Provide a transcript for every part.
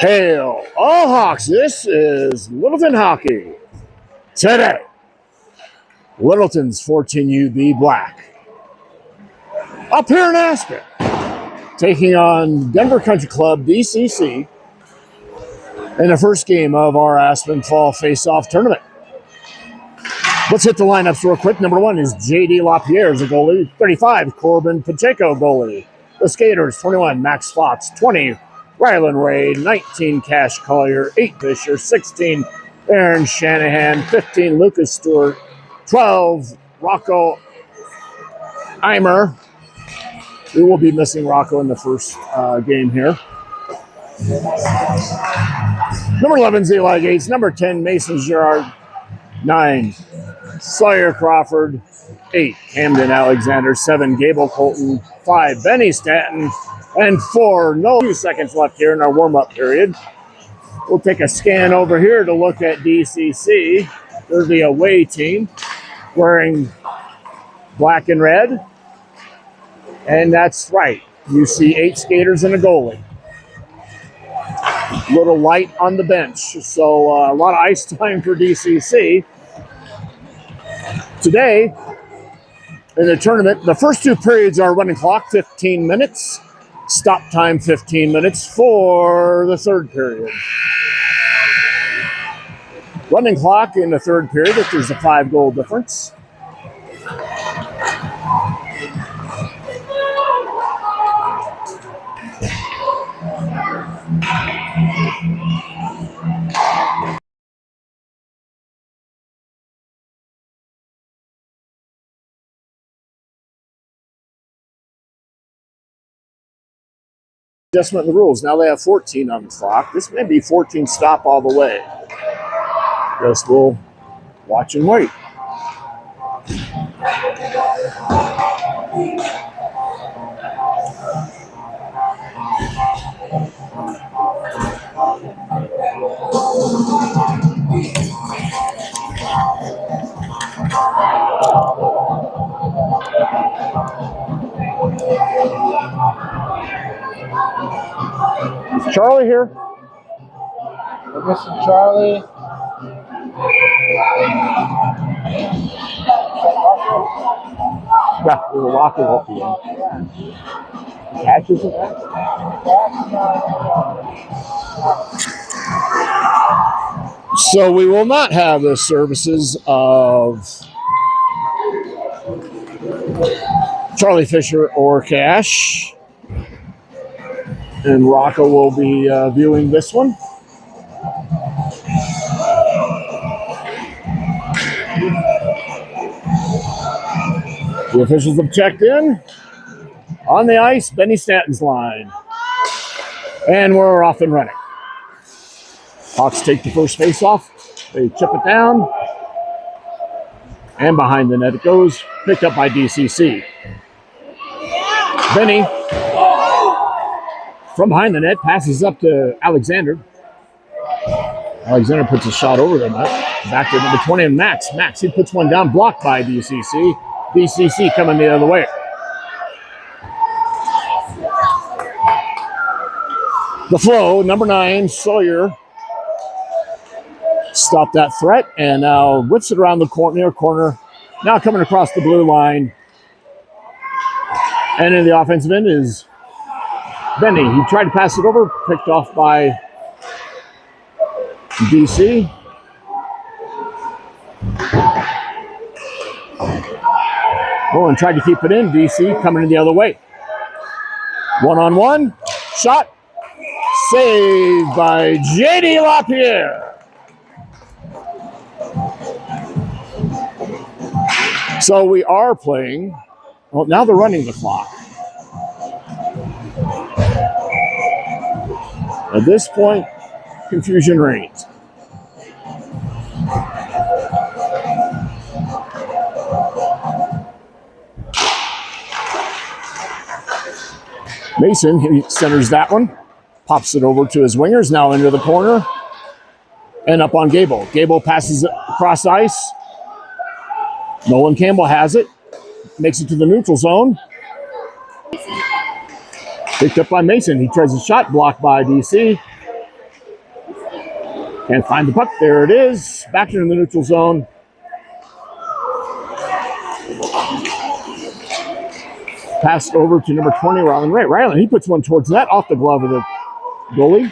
Hail all Hawks. This is Littleton Hockey. Today, Littleton's 14UB Black up here in Aspen, taking on Denver Country Club DCC in the first game of our Aspen Fall Face-Off Tournament. Let's hit the lineups real quick. Number 1 is J.D. LaPierre as a goalie. 35, Corbin Pacheco goalie. The Skaters, 21, Max Fox. 20, Rylan Ray. 19, Cash Collier. 8, Fisher. 16, Aaron Shanahan. 15, Lucas Stewart. 12, Rocco Eimer. We will be missing Rocco in the first game here. Number 11, Eli Gates. Number 10, Mason Girard. 9, Sawyer Crawford. 8, Camden Alexander. 7, Gable Colton. 5, Benny Stanton. And 4, no 2 seconds left here in our warm-up period. We'll take a scan over here to look at DCC. They're the away team, wearing black and red. And that's right. You see 8 skaters and a goalie. Little light on the bench. So a lot of ice time for DCC. Today, in the tournament, the first 2 periods are running clock, 15 minutes. Stop time, 15 minutes for the third period. Running clock in the third period if there's a 5-goal difference. Adjustment in the rules. Now they have 14 on the clock. This may be 14 stop all the way. Guess we'll watch and wait. Is Charlie here? We're missing Charlie. Yeah, there's a locker up here. Catch isn't that? So we will not have the services of Charlie Fisher or Cash. And Rocco will be viewing this one. The officials have checked in. On the ice, Benny Stanton's line. And we're off and running. Hawks take the first face-off. They chip it down. And behind the net it goes. Picked up by DCC. Benny, from behind the net, passes up to Alexander. Alexander puts a shot over the net. Back to number 20 and Max. Max, he puts one down, blocked by DCC. DCC coming the other way. The flow, number 9, Sawyer. Stopped that threat and now whips it around the near corner. Now coming across the blue line. And in the offensive end is Benny. He tried to pass it over, picked off by DC. Oh, and tried to keep it in. DC coming in the other way. 1-on-1. Shot. Saved by J.D. LaPierre. So we are playing. Well, now they're running the clock. At this point, confusion reigns. Mason, he centers that one, pops it over to his wingers, now into the corner, and up on Gable. Gable passes it across ice. Nolan Campbell has it, makes it to the neutral zone. Picked up by Mason. He tries a shot, blocked by DC. Can't find the puck. There it is. Back into the neutral zone. Passed over to number 20, Rylan Ray. Rylan, he puts one towards net off the glove of the goalie.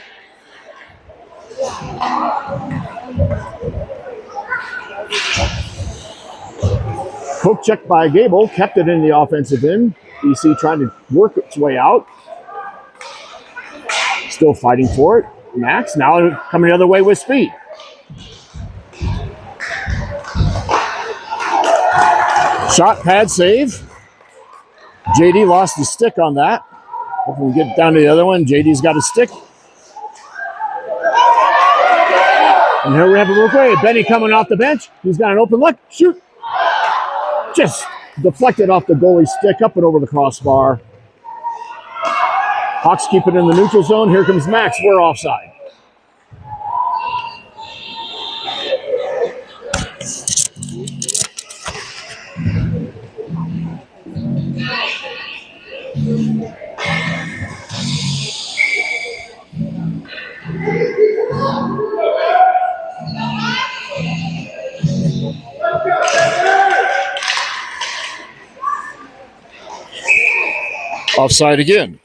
Poke check by Gable, kept it in the offensive end. DC trying to work its way out. Still fighting for it. Max now coming the other way with speed. Shot, pad, save. JD lost the stick on that. Hopefully we get down to the other one. JD's got a stick. And here we have a replay. Benny coming off the bench. He's got an open look. Shoot. Just deflected off the goalie's stick up and over the crossbar. Hawks keep it in the neutral zone. Here comes Max. We're offside. Offside again.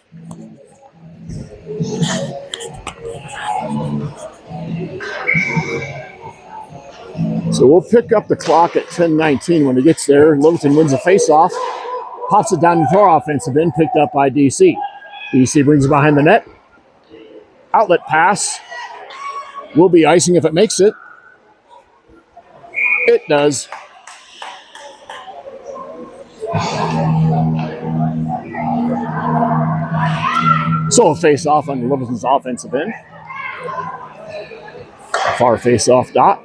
So we'll pick up the clock at 10:19 when it gets there. Littleton wins a faceoff, pops it down into our offensive end, picked up by DC. DC brings it behind the net. Outlet pass. Will be icing if it makes it. It does. So a face-off on Littleton's offensive end. Far face-off dot.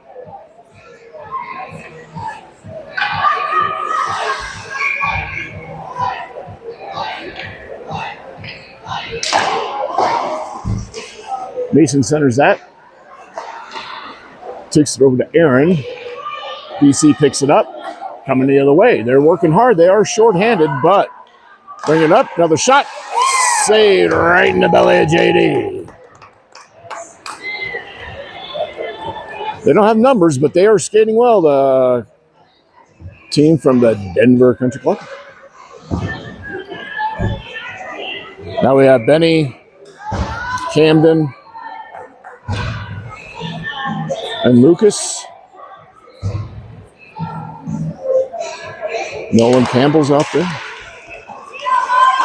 Mason centers that. Takes it over to Aaron. DC picks it up. Coming the other way. They're working hard. They are shorthanded, but bring it up. Another shot. Saved right in the belly of JD. They don't have numbers, but they are skating well. The team from the Denver Country Club. Now we have Benny, Camden, and Lucas. Nolan Campbell's out there.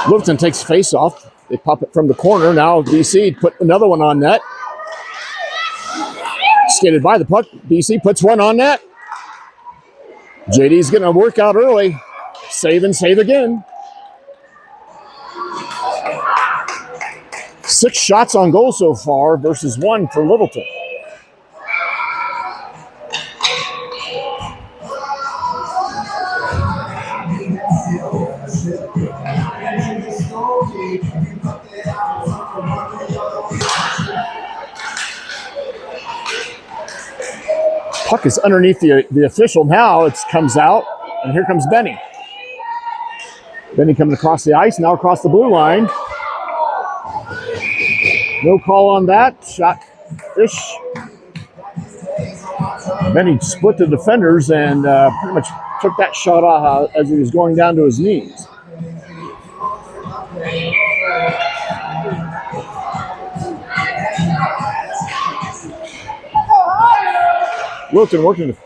Littleton takes face off. They pop it from the corner. Now DC put another one on net. Skated by the puck. DC puts one on net. JD's going to work out early. Save and save again. 6 shots on goal so far versus 1 for Littleton. Puck is underneath the official. Now it comes out, and here comes Benny. Benny coming across the ice, now across the blue line. No call on that. Shot-ish. Benny split the defenders and pretty much took that shot off as he was going down to his knees. Littleton working to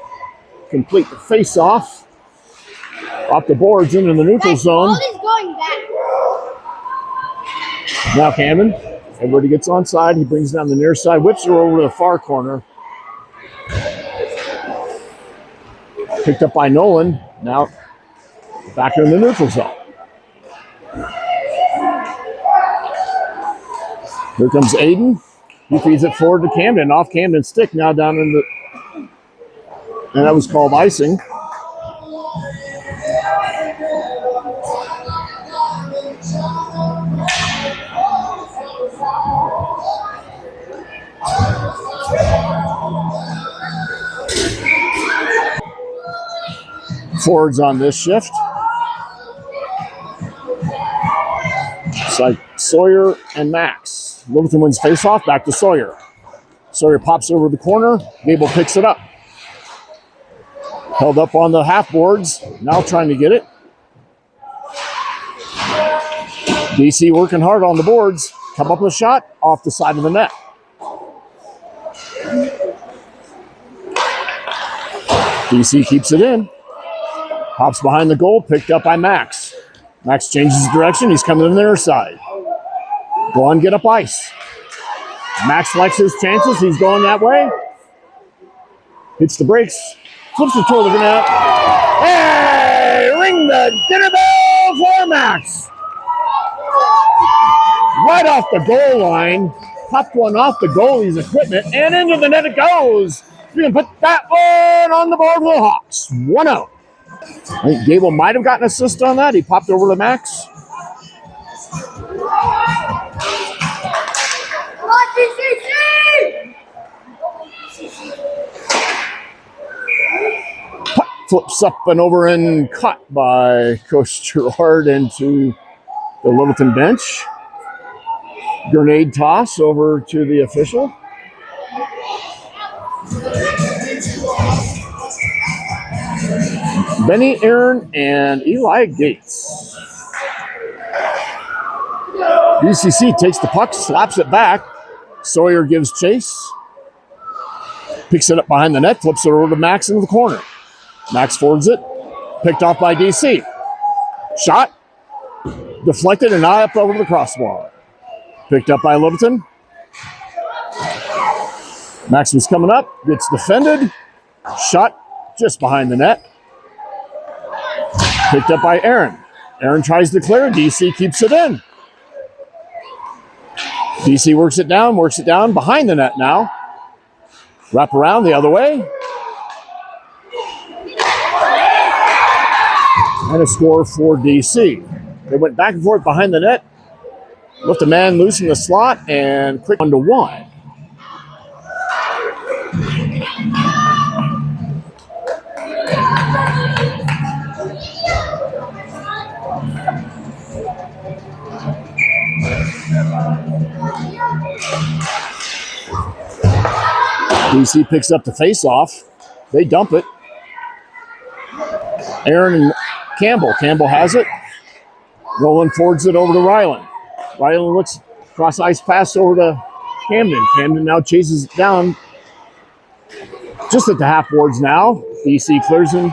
complete the face-off. Off the boards into the neutral zone. Going back. Now Camden. Everybody gets onside. He brings down the near side. Whips her over to the far corner. Picked up by Nolan. Now back in the neutral zone. Here comes Aiden. He feeds it forward to Camden. Off Camden's stick. Now down in the... And that was called icing. Forwards on this shift. It's like Sawyer and Max. Littleton wins face-off, back to Sawyer. Sawyer pops over the corner. Gable picks it up. Held up on the half boards. Now trying to get it. DC working hard on the boards. Come up with a shot off the side of the net. DC keeps it in. Hops behind the goal, picked up by Max. Max changes direction. He's coming to their side. Go on, get up ice. Max likes his chances. He's going that way. Hits the brakes. Flips it toward the net. Hey! Ring the dinner bell for Max. Right off the goal line. Popped one off the goalie's equipment, and into the net it goes. You can put that one on the board for the Hawks. 1-0. I think Gable might have gotten an assist on that. He popped over to Max. Puck flips up and over and caught by Coach Gerard into the Littleton bench. Grenade toss over to the official. Benny, Aaron, and Eli Gates. DCC takes the puck, slaps it back. Sawyer gives chase. Picks it up behind the net, flips it over to Max into the corner. Max forwards it. Picked off by DC. Shot. Deflected and eye up over the crossbar. Picked up by Littleton. Max was coming up. Gets defended. Shot just behind the net. Picked up by Aaron. Aaron tries to clear. DC keeps it in. DC works it down behind the net now. Wrap around the other way. And a score for DC. They went back and forth behind the net. Left a man loose in the slot and quick 1-1. DC picks up the face-off. They dump it. Aaron and Campbell. Campbell has it. Roland forwards it over to Ryland. Ryland looks cross ice pass over to Camden. Camden now chases it down just at the half boards now. DC clears him.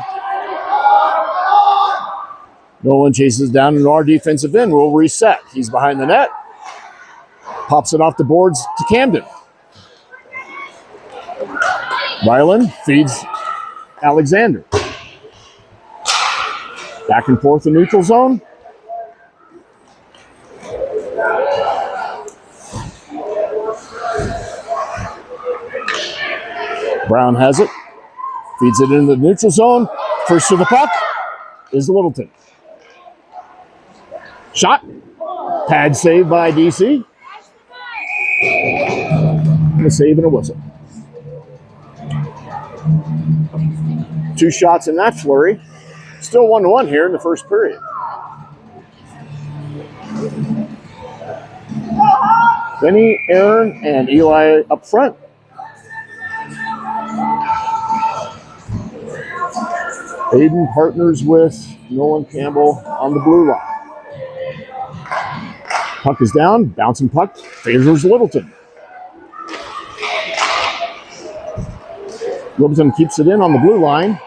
Nolan chases down into our defensive end. We'll reset. He's behind the net. Pops it off the boards to Camden. Ryland feeds Alexander. Back and forth in neutral zone. Brown has it. Feeds it into the neutral zone. First to the puck is Littleton. Shot. Pad save by DC. And a save and a whistle. 2 shots in that flurry. Still 1-1 here in the first period. Benny, Aaron, and Eli up front. Aiden partners with Nolan Campbell on the blue line. Puck is down, bouncing puck, favors Littleton. Littleton keeps it in on the blue line.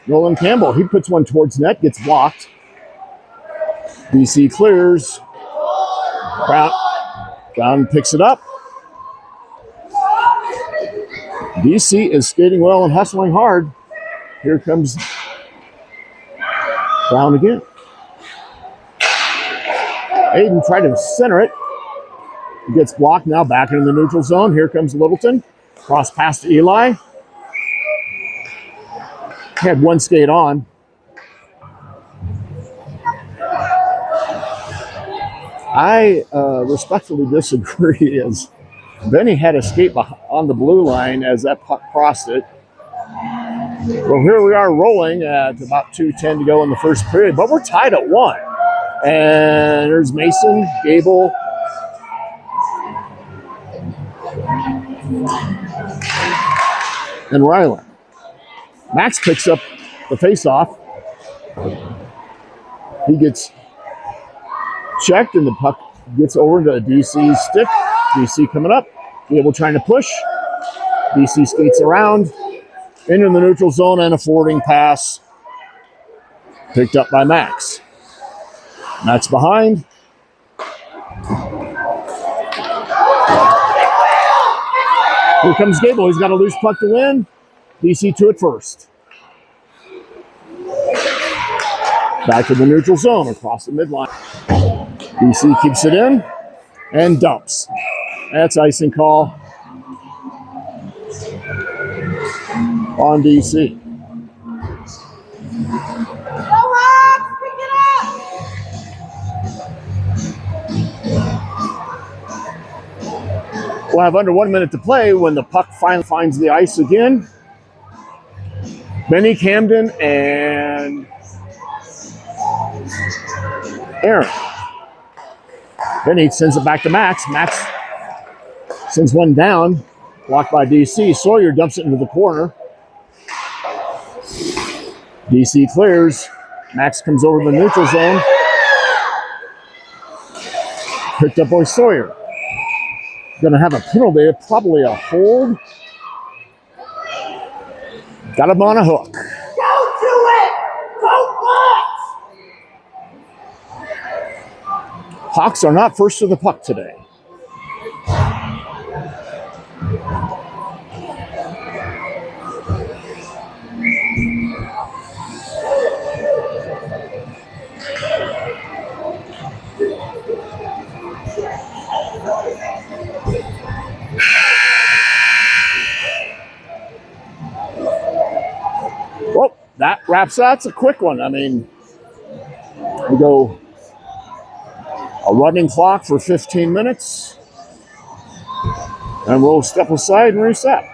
Nolan Campbell, he puts one towards net, gets blocked. DC clears. Brown picks it up. DC is skating well and hustling hard. Here comes Brown again. Aiden tried to center it. He gets blocked now back into the neutral zone. Here comes Littleton. Cross pass to Eli. Had one skate on. I respectfully disagree, as Benny had a skate on the blue line as that puck crossed it. Well, here we are rolling at about 2:10 to go in the first period, but we're tied at 1. And there's Mason, Gable, and Ryland. Max picks up the face-off. He gets checked, and the puck gets over to DC's stick. DC coming up. Gable trying to push. DC skates around into the neutral zone, and a forwarding pass picked up by Max. Max behind. Here comes Gable. He's got a loose puck to win. DC to it first. Back to the neutral zone across the midline. DC keeps it in and dumps. That's icing call on DC. We'll have under 1 minute to play when the puck finally finds the ice again. Benny, Camden, and Aaron. Benny sends it back to Max. Max sends one down, blocked by DC. Sawyer dumps it into the corner. DC clears. Max comes over to the neutral zone. Picked up by Sawyer. Going to have a penalty, probably a hold. Got him on a hook. Don't do it! Don't what? Hawks are not first to the puck today. Well, that wraps that. It's a quick one. I mean, we go a running clock for 15 minutes, and we'll step aside and reset.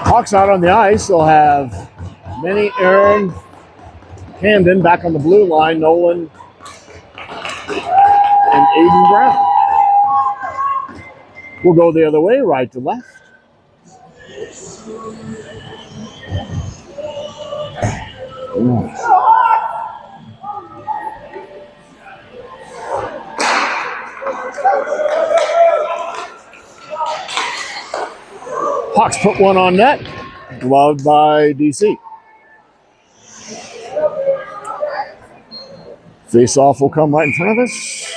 Hawks out on the ice. They'll have Benny, Aaron, Camden back on the blue line, Nolan, and Aiden Brown. We'll go the other way, right to left. Hawks put one on net, gloved by DC. Face-off will come right in front of us.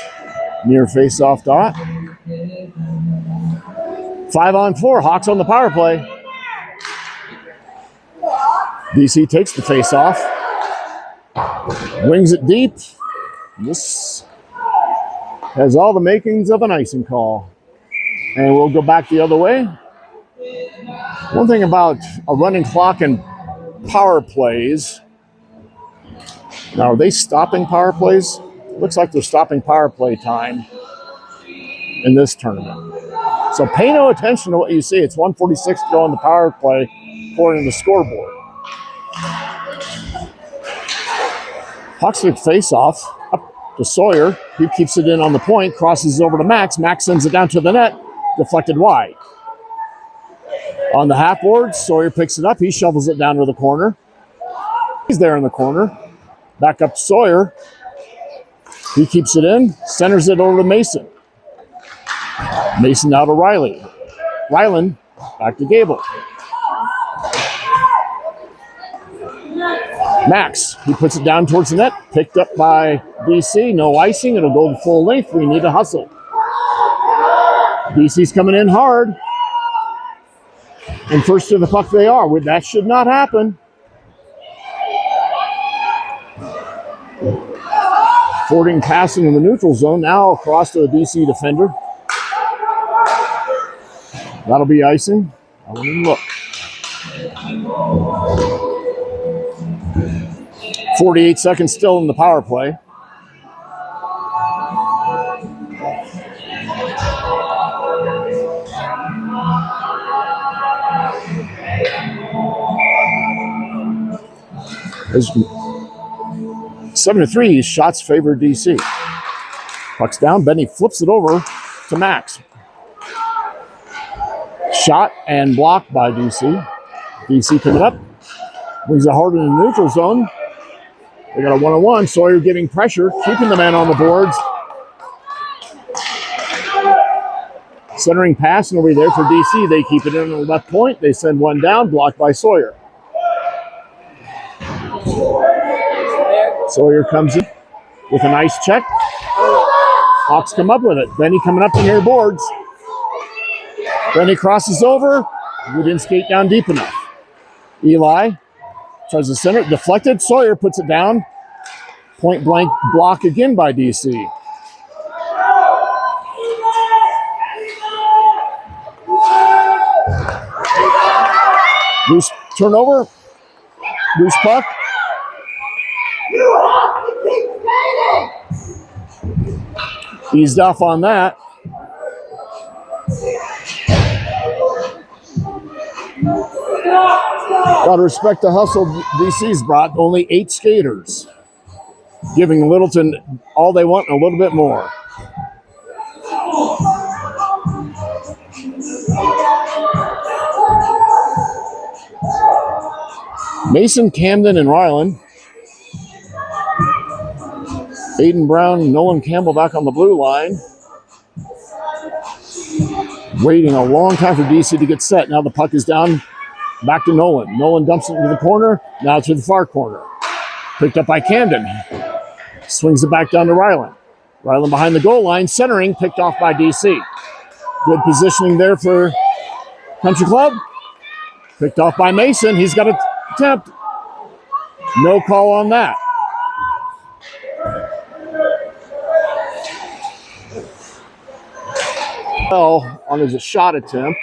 Near face-off dot. 5-on-4, Hawks on the power play. DC takes the face-off. Wings it deep. This has all the makings of an icing call. And we'll go back the other way. One thing about a running clock and power plays. Now, are they stopping power plays? Looks like they're stopping power play time in this tournament. So pay no attention to what you see. It's 1:46 to go on the power play according to the scoreboard. Hawks took face off. to Sawyer. He keeps it in on the point, crosses over to Max. Max sends it down to the net, deflected wide. On the half board, Sawyer picks it up. He shovels it down to the corner. He's there in the corner. Back up to Sawyer. He keeps it in, centers it over to Mason. Mason now to Riley. Ryland back to Gable. Max, he puts it down towards the net, picked up by DC, no icing, it'll go to full length, we need to hustle. DC's coming in hard. And first to the puck they are, that should not happen. Forwarding passing in the neutral zone, now across to the DC defender. That'll be icing. I won't even look. 48 seconds still in the power play. As 7-3, shots favor DC. Puck's down, Benny flips it over to Max. Shot and blocked by DC. DC coming up. Brings it hard in the neutral zone. They got a one-on-one. Sawyer getting pressure, keeping the man on the boards. Centering pass over there for DC. They keep it in on the left point. They send one down, blocked by Sawyer. Sawyer comes in with a nice check. Hawks come up with it. Benny coming up in their boards. Benny crosses over. We didn't skate down deep enough. Eli tries to center it, deflected. Sawyer puts it down. Point blank block again by DC. Loose turnover. Loose puck. Eased off on that. Got to respect the hustle DC's brought. Only 8 skaters. Giving Littleton all they want and a little bit more. Mason, Camden, and Ryland. Aiden Brown, Nolan Campbell back on the blue line. Waiting a long time for DC to get set. Now the puck is down. Back to Nolan. Nolan dumps it into the corner. Now to the far corner. Picked up by Camden. Swings it back down to Ryland. Ryland behind the goal line. Centering. Picked off by DC. Good positioning there for Country Club. Picked off by Mason. He's got an attempt. No call on that. Well, on his shot attempt,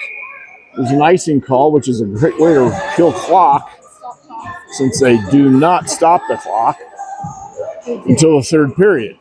there's an icing call, which is a great way to kill clock, since they do not stop the clock until the third period.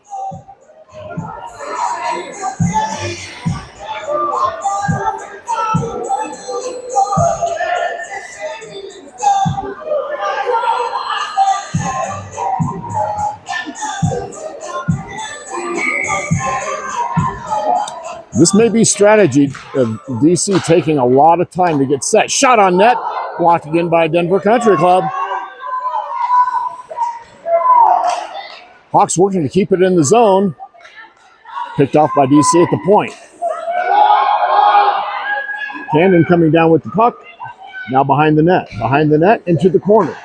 This may be strategy of DC taking a lot of time to get set. Shot on net, blocked again by Denver Country Club. Hawks working to keep it in the zone. Picked off by DC at the point. Camden coming down with the puck. Now behind the net. Behind the net, into the corner.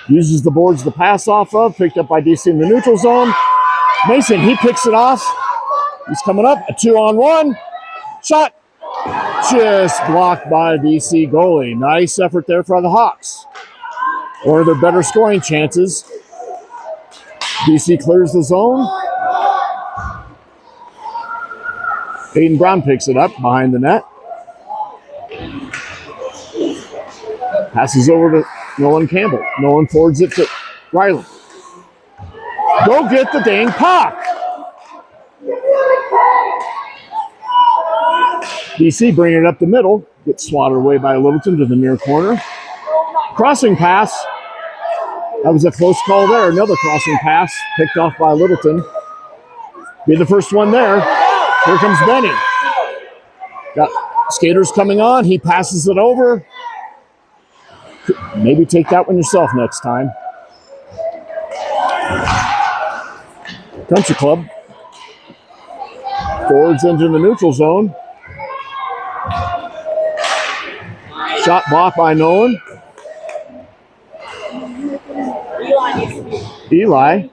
Uses the boards to pass off of. Picked up by DC in the neutral zone. Mason, he picks it off. He's coming up, a 2-on-1. Shot. Just blocked by DC goalie. Nice effort there for the Hawks. One of their better scoring chances. DC clears the zone. Aiden Brown picks it up behind the net. Passes over to Nolan Campbell. Nolan forwards it to Riley. Go get the dang puck. DC bringing it up the middle. Gets swatted away by Littleton to the near corner. Crossing pass. That was a close call there. Another crossing pass picked off by Littleton. Be the first one there. Here comes Benny. Got skaters coming on. He passes it over. Maybe take that one yourself next time. Country Club. Forwards into the neutral zone. Shot blocked by Nolan. Eli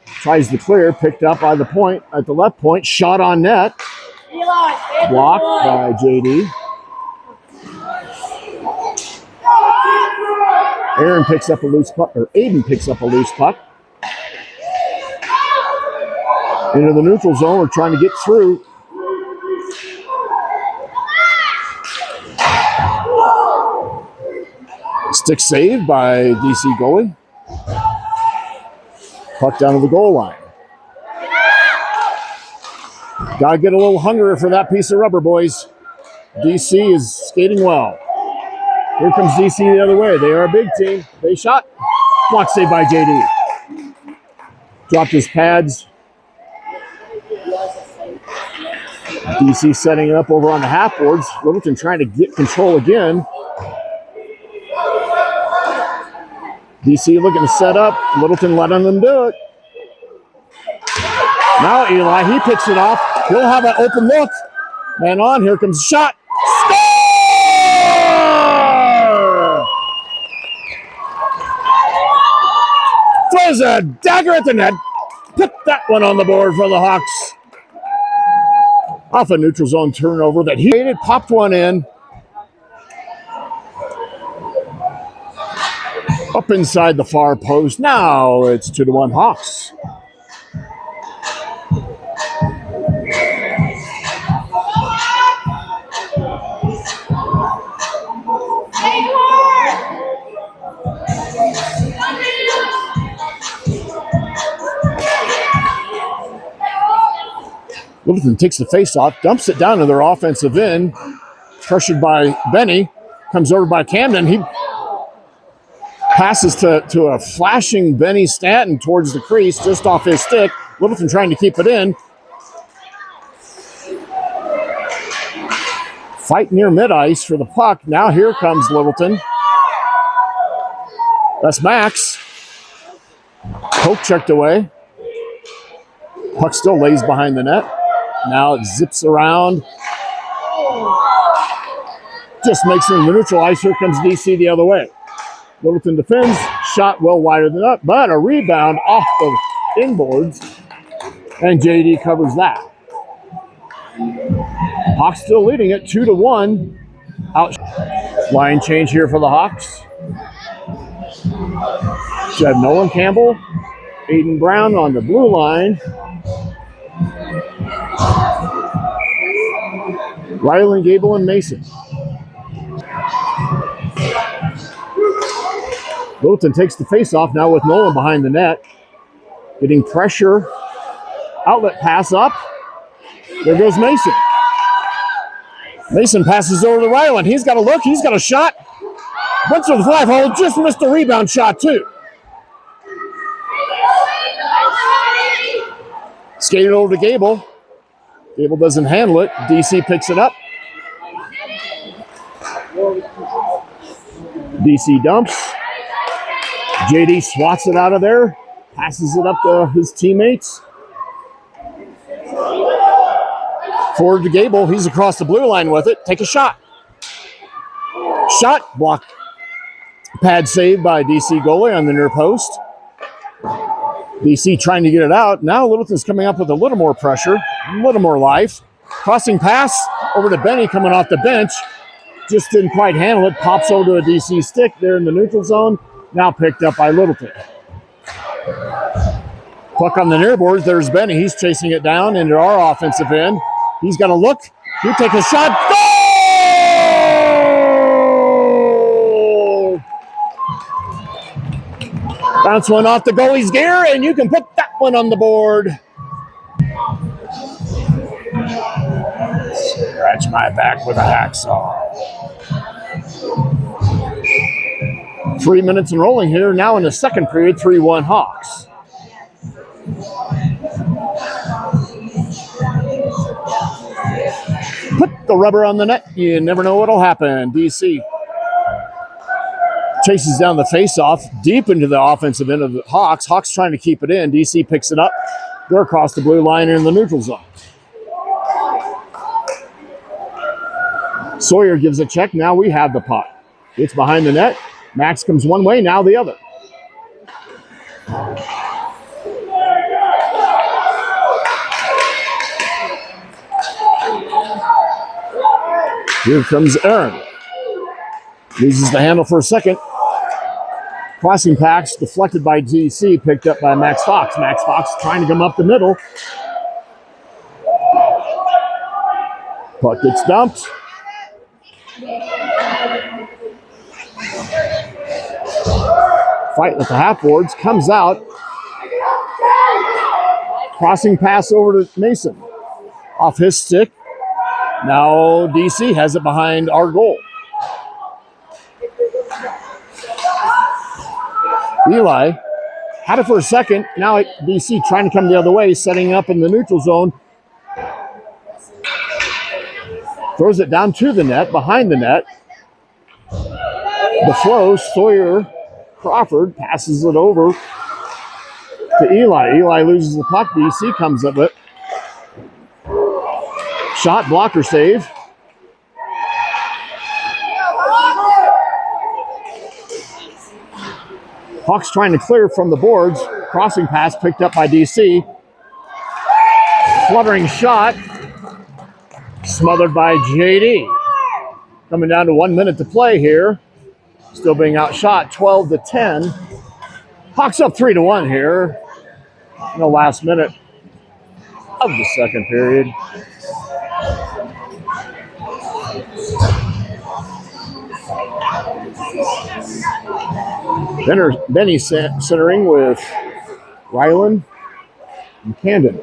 tries to clear, picked up by the point at the left point, shot on net. Blocked by JD. Aaron picks up a loose puck, or Aiden picks up a loose puck. Into the neutral zone, we're trying to get through. Stick saved by DC goalie. Puck down to the goal line. Gotta get a little hungrier for that piece of rubber, boys. DC is skating well. Here comes DC the other way. They are a big team. They shot. Block saved by JD. Dropped his pads. DC setting it up over on the half boards. Littleton trying to get control again. DC looking to set up. Littleton letting them do it. Now Eli, he picks it off. He'll have an open look. Man on, here comes the shot. Score! Throws a dagger at the net. Put that one on the board for the Hawks. Off a neutral zone turnover that he hated, popped one in. Up inside the far post. Now it's 2-1 Hawks. Littleton takes the face off, dumps it down to their offensive end. Pressured by Benny. Comes over by Camden. He passes to a flashing Benny Stanton towards the crease, just off his stick. Littleton trying to keep it in. Fight near mid-ice for the puck. Now here comes Littleton. That's Max. Poke checked away. Puck still lays behind the net. Now it zips around. Just makes it in the neutral ice. Here comes DC the other way. Littleton defends. Shot well wider than that, but a rebound off the inboards. And JD covers that. Hawks still leading it 2-1. Out. Line change here for the Hawks. You have Nolan Campbell, Aiden Brown on the blue line. Ryland, Gable, and Mason. Littleton takes the face-off now with Nolan behind the net. Getting pressure. Outlet pass up. There goes Mason. Mason passes over to Ryland. He's got a look. He's got a shot. Went to the fly hole. Just missed the rebound shot, too. Skated over to Gable. Gable doesn't handle it. DC picks it up. DC dumps. JD swats it out of there. Passes it up to his teammates. Forward to Gable. He's across the blue line with it. Take a shot. Shot block. Pad saved by DC goalie on the near post. DC trying to get it out. Now Littleton's coming up with a little more pressure, a little more life. Crossing pass over to Benny coming off the bench. Just didn't quite handle it. Pops over to a DC stick there in the neutral zone. Now picked up by Littleton. Puck on the near boards. There's Benny. He's chasing it down into our offensive end. He's got a look. He takes a shot. Goal! Bounce one off the goalie's gear, and you can put that one on the board. Scratch my back with a hacksaw. 3 minutes and rolling here. Now in the second period, 3-1 Hawks. Put the rubber on the net. You never know what'll happen. DC chases down the face-off deep into the offensive end of the Hawks. Hawks trying to keep it in. DC picks it up. They're across the blue line in the neutral zone. Sawyer gives a check. Now we have the puck. It's behind the net. Max comes one way, now the other. Here comes Aaron. Loses the handle for a second. Crossing pass deflected by DC, picked up by Max Fox. Max Fox trying to come up the middle. Puck gets dumped. Fight with the half boards, comes out. Crossing pass over to Mason. Off his stick. Now DC has it behind our goal. Eli had it for a second. Now DC trying to come the other way, setting up in the neutral zone. Throws it down to the net, behind the net. The flow, Sawyer Crawford passes it over to Eli. Eli loses the puck. DC comes up with it. Shot, blocker save. Hawks trying to clear from the boards. Crossing pass picked up by DC. Fluttering shot. Smothered by JD. Coming down to 1 minute to play here. Still being outshot 12-10. Hawks up 3-1 here in the last minute of the second period. Benny centering with Ryland and Camden.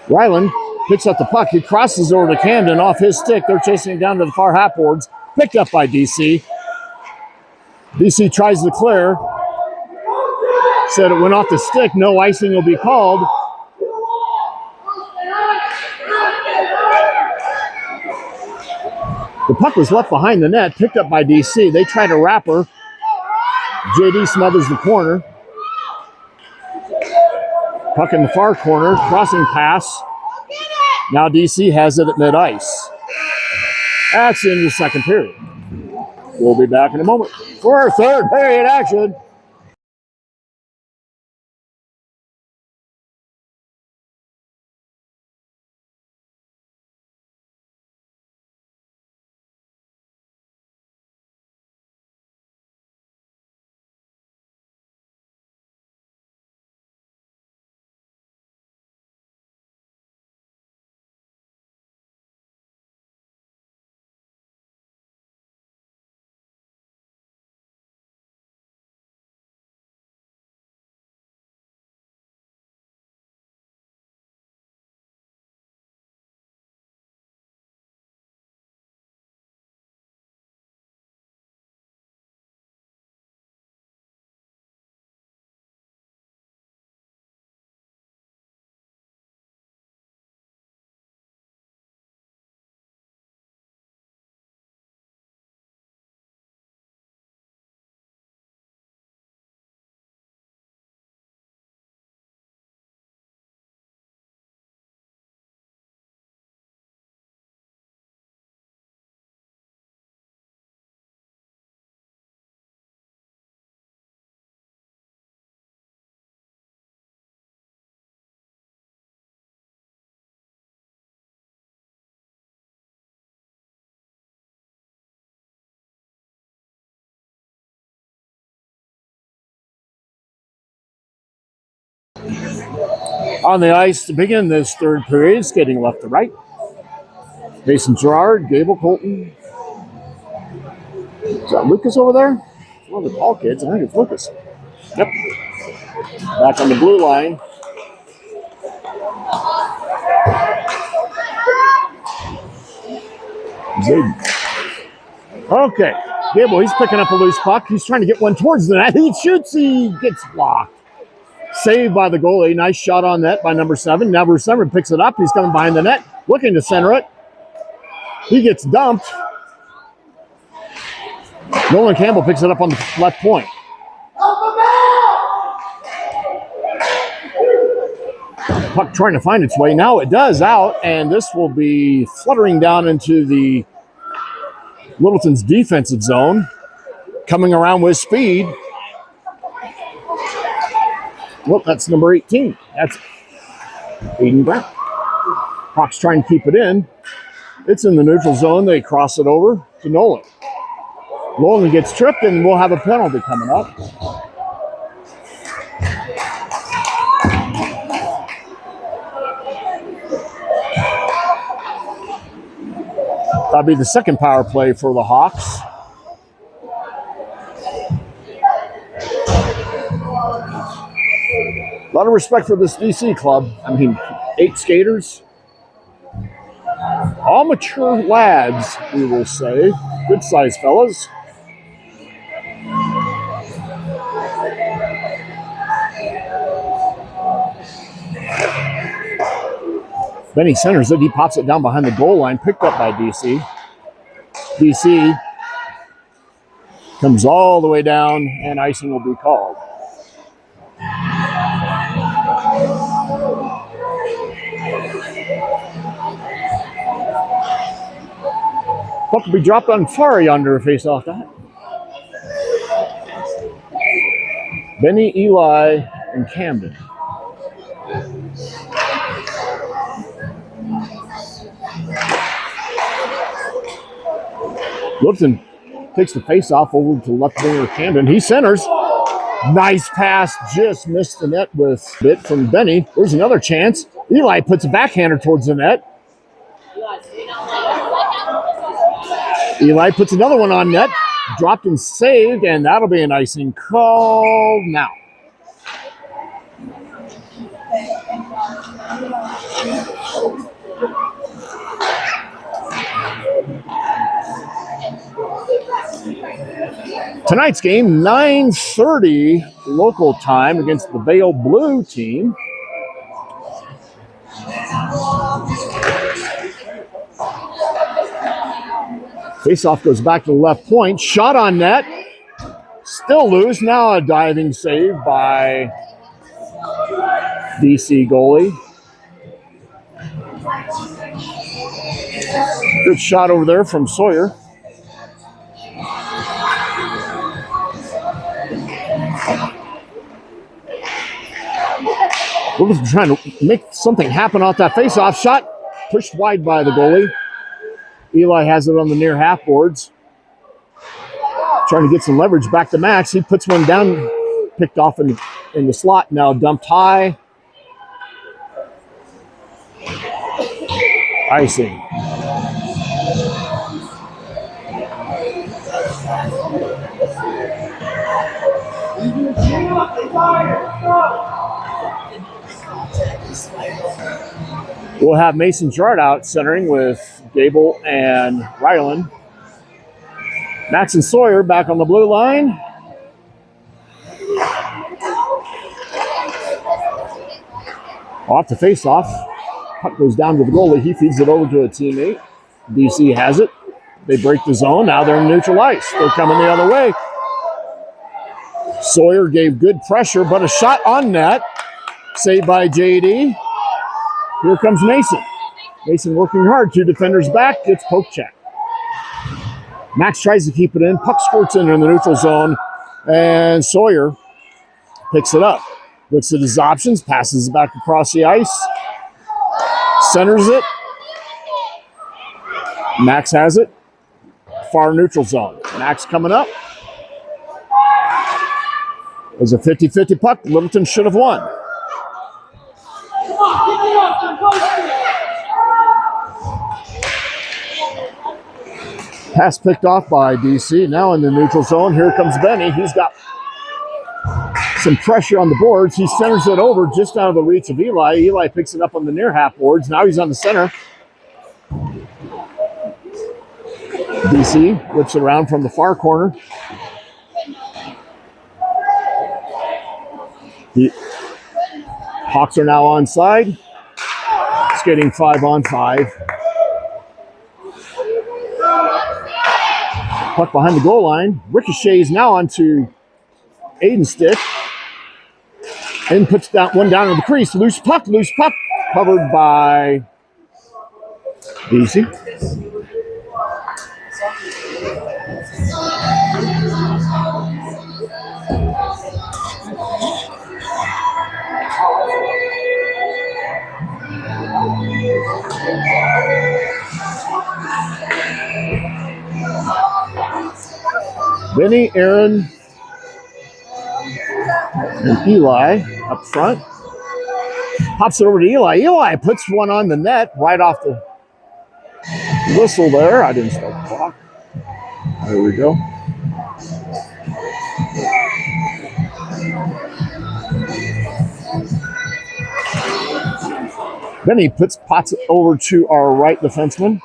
Ryland picks up the puck. He crosses over to Camden off his stick. They're chasing it down to the far half boards. Picked up by DC. DC tries to clear. Said it went off the stick. No icing will be called. The puck was left behind the net. Picked up by DC. They try to wrap her. JD smothers the corner. Puck in the far corner. Crossing pass. Now DC has it at mid-ice. That's the end of the second period. We'll be back in a moment for our third period action. On the ice to begin this third period, skating left to right. Mason Gerard, Gable Colton. Is that Lucas over there? One of the tall kids. I think it's Lucas. Yep. Back on the blue line. Okay, Gable, he's picking up a loose puck. He's trying to get one towards the net. He shoots, he gets blocked. Saved by the goalie. Nice shot on net by number 7. Number 7 picks it up. He's coming behind the net, looking to center it. He gets dumped. Nolan Campbell picks it up on the left point. Puck trying to find its way. Now it does out, and this will be fluttering down into the Littleton's defensive zone. Coming around with speed. Well, that's number 18. That's Aiden Brown. Hawks trying to keep it in. It's in the neutral zone. They cross it over to Nolan. Nolan gets tripped, and we'll have a penalty coming up. That'll be the second power play for the Hawks. A lot of respect for this DC club. I mean, 8 skaters. All mature lads, we will say. Good sized fellas. Benny centers it. He pops it down behind the goal line. Picked up by DC. DC comes all the way down, and icing will be called. Puck will be dropped on far yonder face off that. Benny, Eli, and Camden. Littleton takes the face off over to left winger Camden. He centers. Nice pass, just missed the net with a bit from Benny. There's another chance. Eli puts a backhander towards the net. Eli puts another one on net. Dropped and saved, and that'll be an icing call now. Tonight's game, 9:30 local time against the Vail Blue team. Faceoff goes back to the left point. Shot on net. Still loose. Now a diving save by DC goalie. Good shot over there from Sawyer. We're just trying to make something happen off that face-off shot. Pushed wide by the goalie. Eli has it on the near half boards. Trying to get some leverage back to Max. He puts one down, picked off in the slot. Now dumped high. Icing. We'll have Mason Jard out centering with Gable and Ryland. Max and Sawyer back on the blue line. Off the face-off. Puck goes down to the goalie. He feeds it over to a teammate. DC has it. They break the zone. Now they're in neutral ice. They're coming the other way. Sawyer gave good pressure, but a shot on net. Saved by JD. Here comes Mason. Mason working hard. 2 defenders back. Gets poke check. Max tries to keep it in. Puck squirts in the neutral zone. And Sawyer picks it up. Looks at his options. Passes it back across the ice. Centers it. Max has it. Far neutral zone. Max coming up. It was a 50-50 puck. Littleton should have won. Pass picked off by DC. Now in the neutral zone. Here comes Benny. He's got some pressure on the boards. He centers it over just out of the reach of Eli. Eli picks it up on the near half boards. Now he's on the center. DC whips it around from the far corner. The Hawks are now onside. Skating 5-on-5. Puck behind the goal line. Ricochets now onto Aiden's stick. And puts that one down in the crease. Loose puck. Covered by DC. Benny, Aaron, and Eli up front. Pops it over to Eli. Eli puts one on the net right off the whistle there. I didn't start the clock. There we go. Benny pots it over to our right defenseman.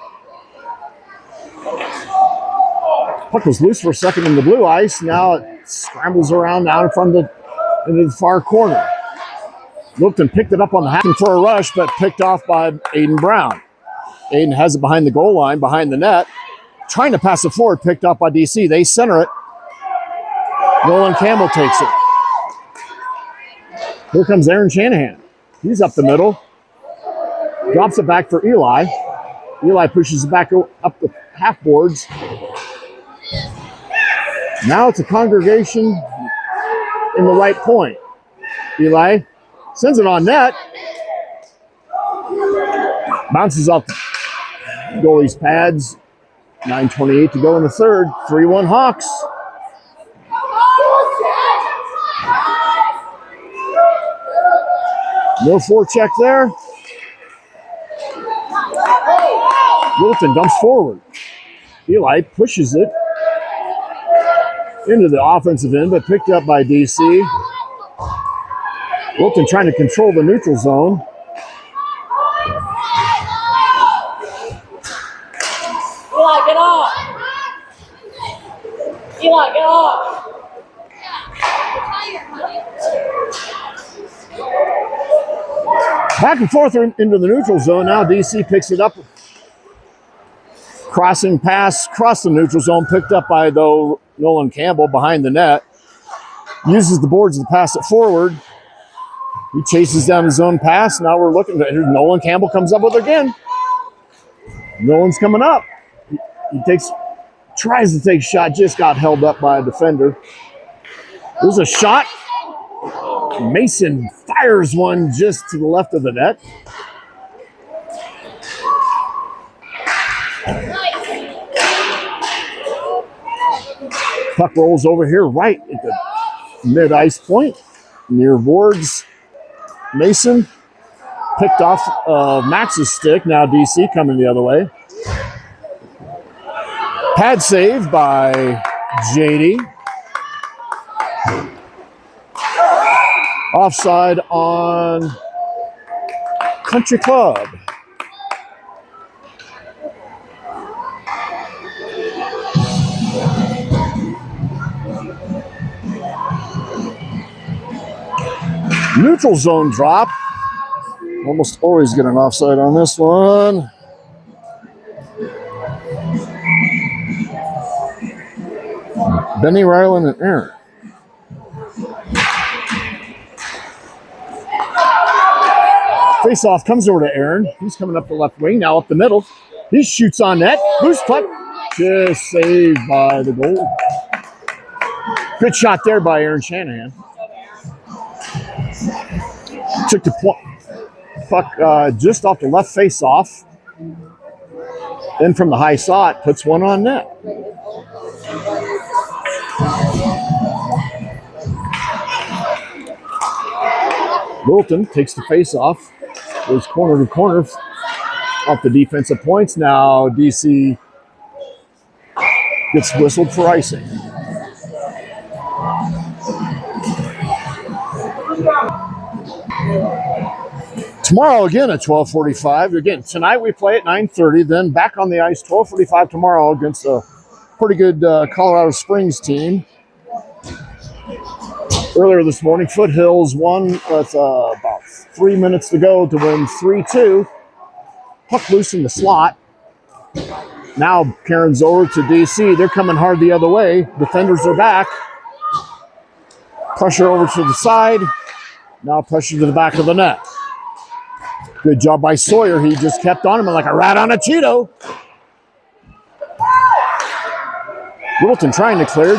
Puck was loose for a second in the blue ice. Now it scrambles around down in front of into the far corner. Littleton picked it up on the half for a rush, but picked off by Aiden Brown. Aiden has it behind the goal line, behind the net. Trying to pass it forward, picked off by DC. They center it. Nolan Campbell takes it. Here comes Aaron Shanahan. He's up the middle. Drops it back for Eli. Eli pushes it back up the half boards. Now it's a congregation in the right point. Eli sends it on net. Bounces off the goalie's pads. 9:28 to go in the third. 3-1 Hawks. No forecheck there. Littleton dumps forward. Eli pushes it into the offensive end, but picked up by DC. Littleton trying to control the neutral zone. Eli, get off! Eli, get off! Back and forth into the neutral zone. Now DC picks it up. Crossing pass across the neutral zone, picked up by Nolan Campbell behind the net. Uses the boards to pass it forward. He chases down his own pass. Now we're looking at Nolan Campbell comes up with it again. Nolan's coming up. He tries to take a shot, just got held up by a defender. There's a shot. Mason fires one just to the left of the net. Puck rolls over here right at the mid-ice point, near boards. Mason picked off Max's stick. Now DC coming the other way. Pad save by JD. Offside on Country Club. Neutral zone drop. Almost always get an offside on this one. Benny, Ryland, and Aaron. Face-off comes over to Aaron. He's coming up the left wing, now up the middle. He shoots on net. Loose puck. Just saved by the goal. Good shot there by Aaron Shanahan. Took the puck just off the left face-off. Then from the high slot, puts one on net. Littleton takes the face-off. Goes corner to corner off the defensive points. Now DC gets whistled for icing. Tomorrow again at 12:45. Again, tonight we play at 9:30. Then back on the ice 12:45 tomorrow against the pretty good Colorado Springs team. Earlier this morning, Foothills won with about 3 minutes to go to win 3-2. Puck loose in the slot. Now Karen's over to DC. They're coming hard the other way. Defenders are back. Pressure over to the side. Now pressure to the back of the net. Good job by Sawyer. He just kept on him like a rat on a Cheeto. Littleton trying to clear.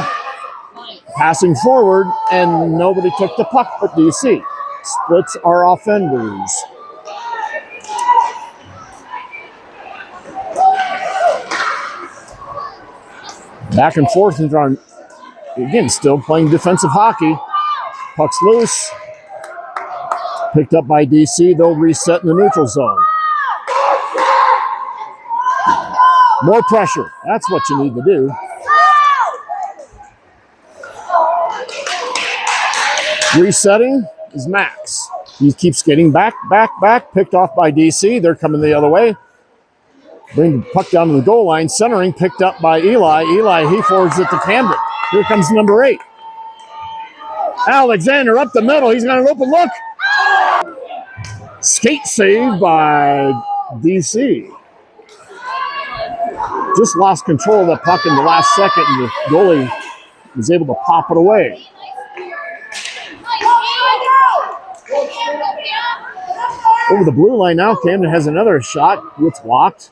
Passing forward, and nobody took the puck but DC. Splits our offenders. Back and forth, and again, still playing defensive hockey. Puck's loose. Picked up by DC. They'll reset in the neutral zone. More pressure. That's what you need to do. Resetting is Max. He keeps getting back. Picked off by DC. They're coming the other way. Bring the puck down to the goal line. Centering picked up by Eli. He forwards it to Camden. Here comes number 8. Alexander up the middle. He's got an open look. Skate save by DC. Just lost control of the puck in the last second, and the goalie was able to pop it away. Over the blue line now, Camden has another shot. It's blocked.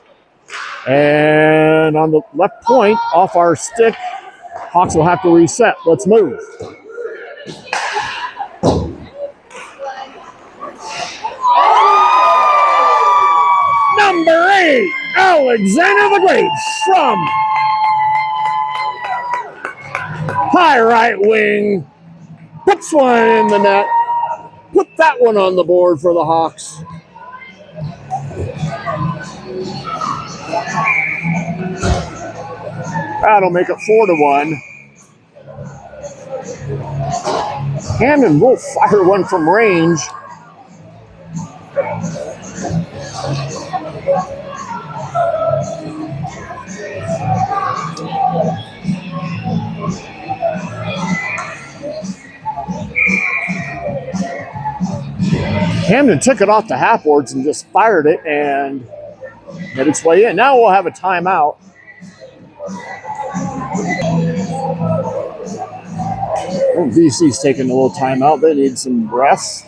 And on the left point, off our stick, Hawks will have to reset. Let's move. Number 8, Alexander the Great from high right wing. Puts one in the net. Put that one on the board for the Hawks. That'll make it 4-1. Camden will fire one from range. Camden took it off the half boards and just fired it and made its way in. Now we'll have a timeout. Oh, DC's taking a little timeout. They need some rest.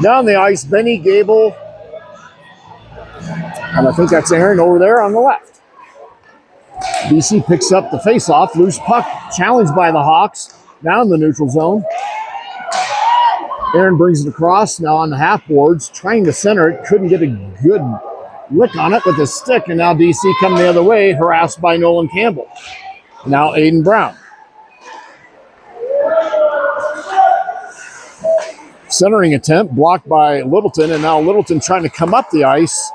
Down the ice, Benny Gable. And I think that's Aaron over there on the left. DC picks up the face-off. Loose puck challenged by the Hawks. Now in the neutral zone. Aaron brings it across. Now on the half boards. Trying to center it. Couldn't get a good lick on it with his stick. And now DC coming the other way. Harassed by Nolan Campbell. Now Aiden Brown. Centering attempt blocked by Littleton, and now Littleton trying to come up the ice.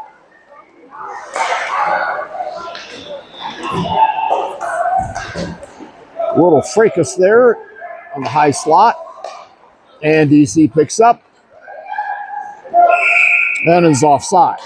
A little fracas there on the high slot, and DC picks up and is offside.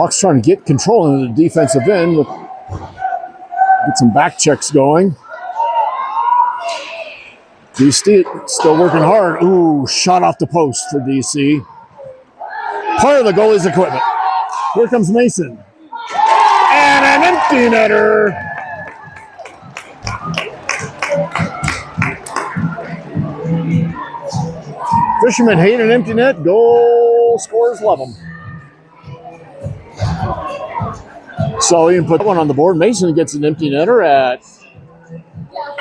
Hawks trying to get control into the defensive end with get some back checks going. DC still working hard. Ooh, shot off the post for DC. Part of the goalie's equipment. Here comes Mason. And an empty netter. Fishermen hate an empty net. Goal scorers love them. So he can put one on the board. Mason gets an empty netter at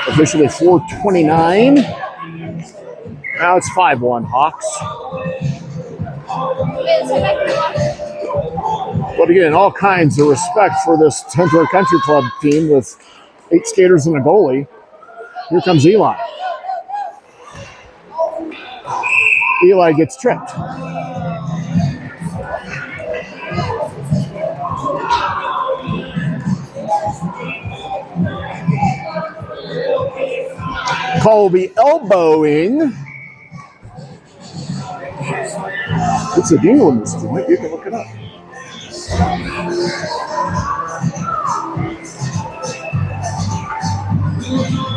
officially 4:29. Now it's 5-1 Hawks. But again, all kinds of respect for this Temporary Country Club team with 8 skaters and a goalie. Here comes Eli. Eli gets tripped. Call will be elbowing. It's a deal in this joint. You can look it up.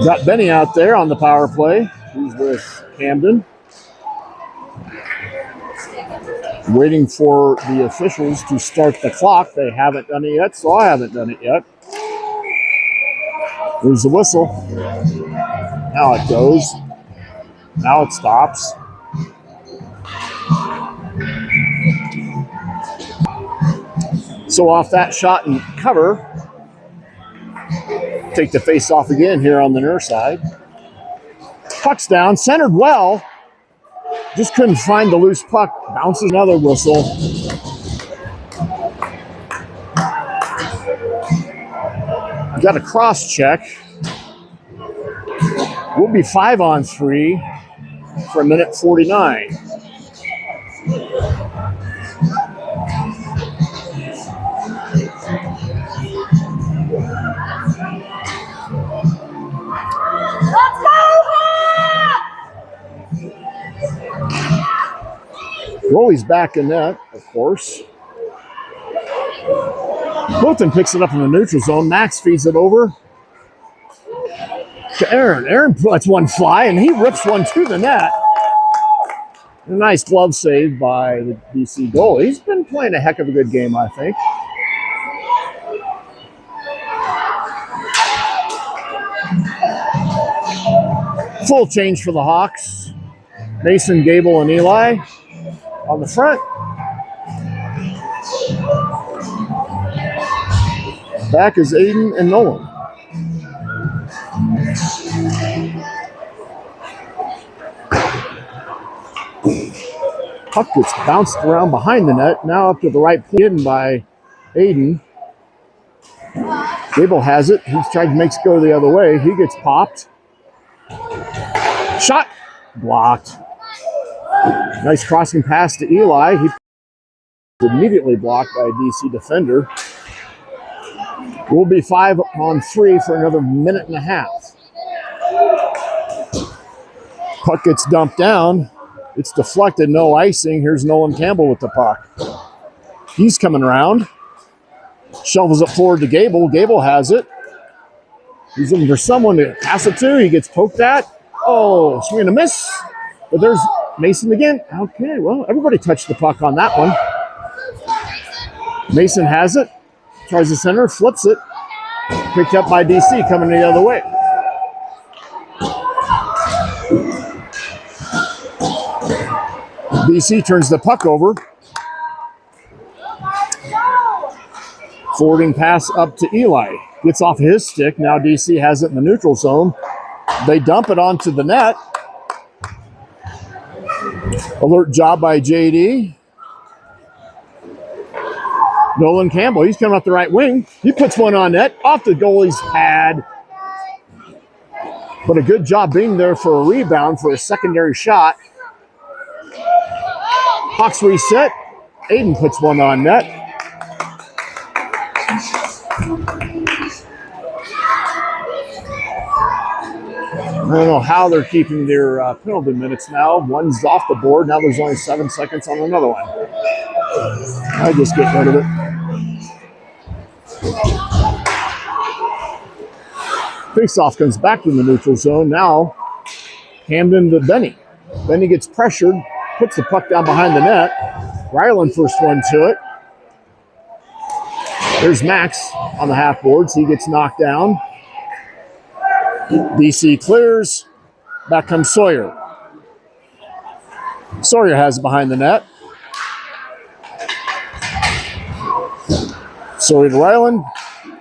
Got Benny out there on the power play. He's with Camden. Waiting for the officials to start the clock. They haven't done it yet, so I haven't done it yet. There's the whistle. Now it goes. Now it stops. So off that shot and cover, take the face off again here on the near side. Puck's down, centered well. Just couldn't find the loose puck. Bounces another whistle. Got a cross check. We'll be 5-on-3 for 1:49. Goalie's back in net, of course. Littleton picks it up in the neutral zone. Max feeds it over to Aaron. Aaron lets one fly, and he rips one to the net. A nice glove save by the DC goalie. He's been playing a heck of a good game, I think. Full change for the Hawks. Mason, Gable, and Eli on the front. Back is Aiden and Nolan. Puck gets bounced around behind the net. Now up to the right, hidden by Aiden. Gable has it. He's tried to make it go the other way. He gets popped. Shot blocked. Nice crossing pass to Eli. He immediately blocked by a DC defender. We'll be 5-on-3 for another 1.5 minutes. Puck gets dumped down. It's deflected, no icing. Here's Nolan Campbell with the puck. He's coming around. Shovels it forward to Gable. Gable has it. He's looking for someone to pass it to. He gets poked at. Oh, swing and a miss. But there's Mason again. Okay, well, everybody touched the puck on that one. Mason has it. Tries the center, flips it. Picked up by DC, coming the other way. DC turns the puck over. Forwarding pass up to Eli. Gets off his stick. Now DC has it in the neutral zone. They dump it onto the net. Alert job by JD. Nolan Campbell, he's coming up the right wing. He puts one on net, off the goalie's pad. But a good job being there for a rebound for a secondary shot. Hawks reset. Aiden puts one on net. I don't know how they're keeping their penalty minutes now. One's off the board. Now there's only 7 seconds on another one. I just get rid of it. Faceoff comes back to the neutral zone. Now, Camden to Benny. Benny gets pressured, puts the puck down behind the net. Ryland first one to it. There's Max on the half boards. He gets knocked down. DC clears. Back comes Sawyer. Sawyer has it behind the net. Sawyer to Ryland.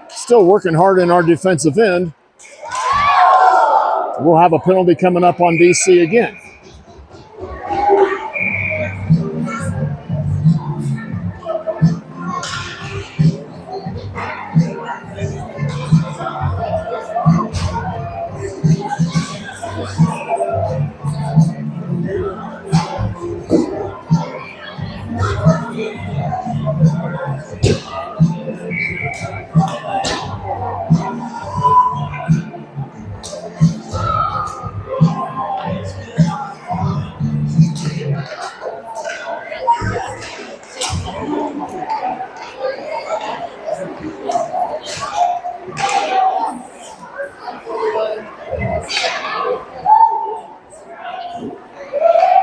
Still working hard in our defensive end. We'll have a penalty coming up on DC again.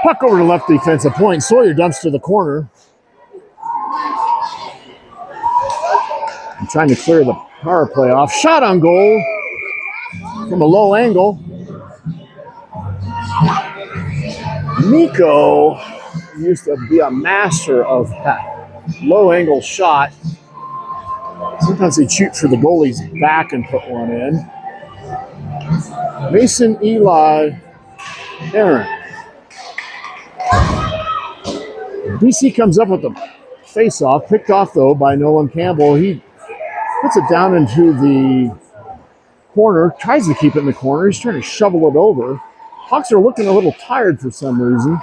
Puck over to left defensive point. Sawyer dumps to the corner. I'm trying to clear the power play off. Shot on goal from a low angle. Nico used to be a master of that low angle shot. Sometimes he'd shoot for the goalie's back and put one in. Mason, Eli, Aaron. DC comes up with the face-off, picked off, though, by Nolan Campbell. He puts it down into the corner, tries to keep it in the corner. He's trying to shovel it over. Hawks are looking a little tired for some reason.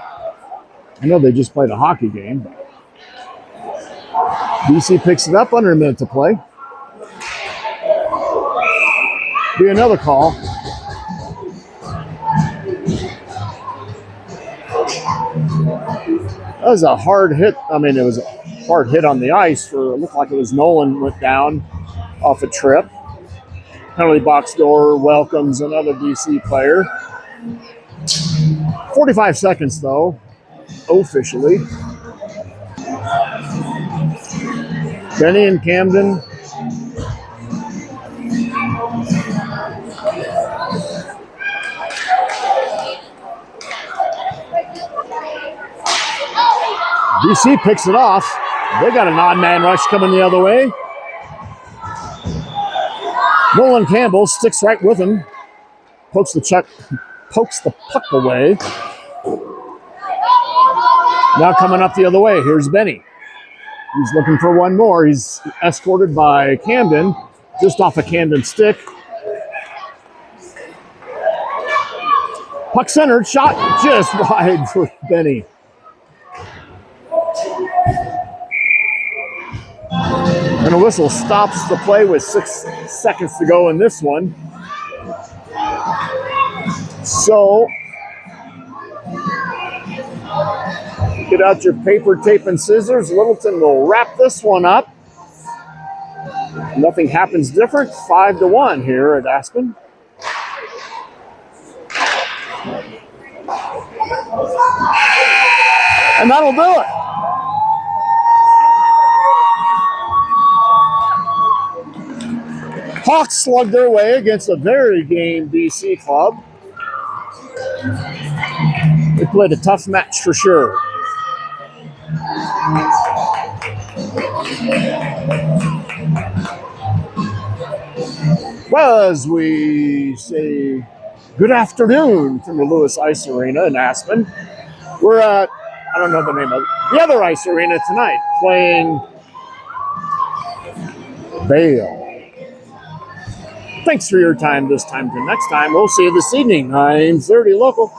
I know they just played a hockey game, but DC picks it up under a minute to play. Be another call. That was a hard hit. I mean, it was a hard hit on the ice. It looked like it was Nolan went down off a trip. Penalty box door welcomes another DC player. 45 seconds, though, officially. Benny and Camden. DC picks it off. They got an odd man rush coming the other way. Nolan Campbell sticks right with him. Pokes the puck away. Now coming up the other way. Here's Benny. He's looking for one more. He's escorted by Camden, just off a Camden stick. Puck centered, shot just wide for Benny. And a whistle stops the play with 6 seconds to go in this one. So, get out your paper, tape, and scissors. Littleton will wrap this one up. Nothing happens different. 5-1 here at Aspen. And that'll do it. Hawks slugged their way against a very game DC club. They played a tough match for sure. Well, as we say good afternoon from the Lewis Ice Arena in Aspen, we're at, I don't know the name of it, the other ice arena tonight, playing Vail. Thanks for your time this time. Till next time, we'll see you this evening, 9:30 local.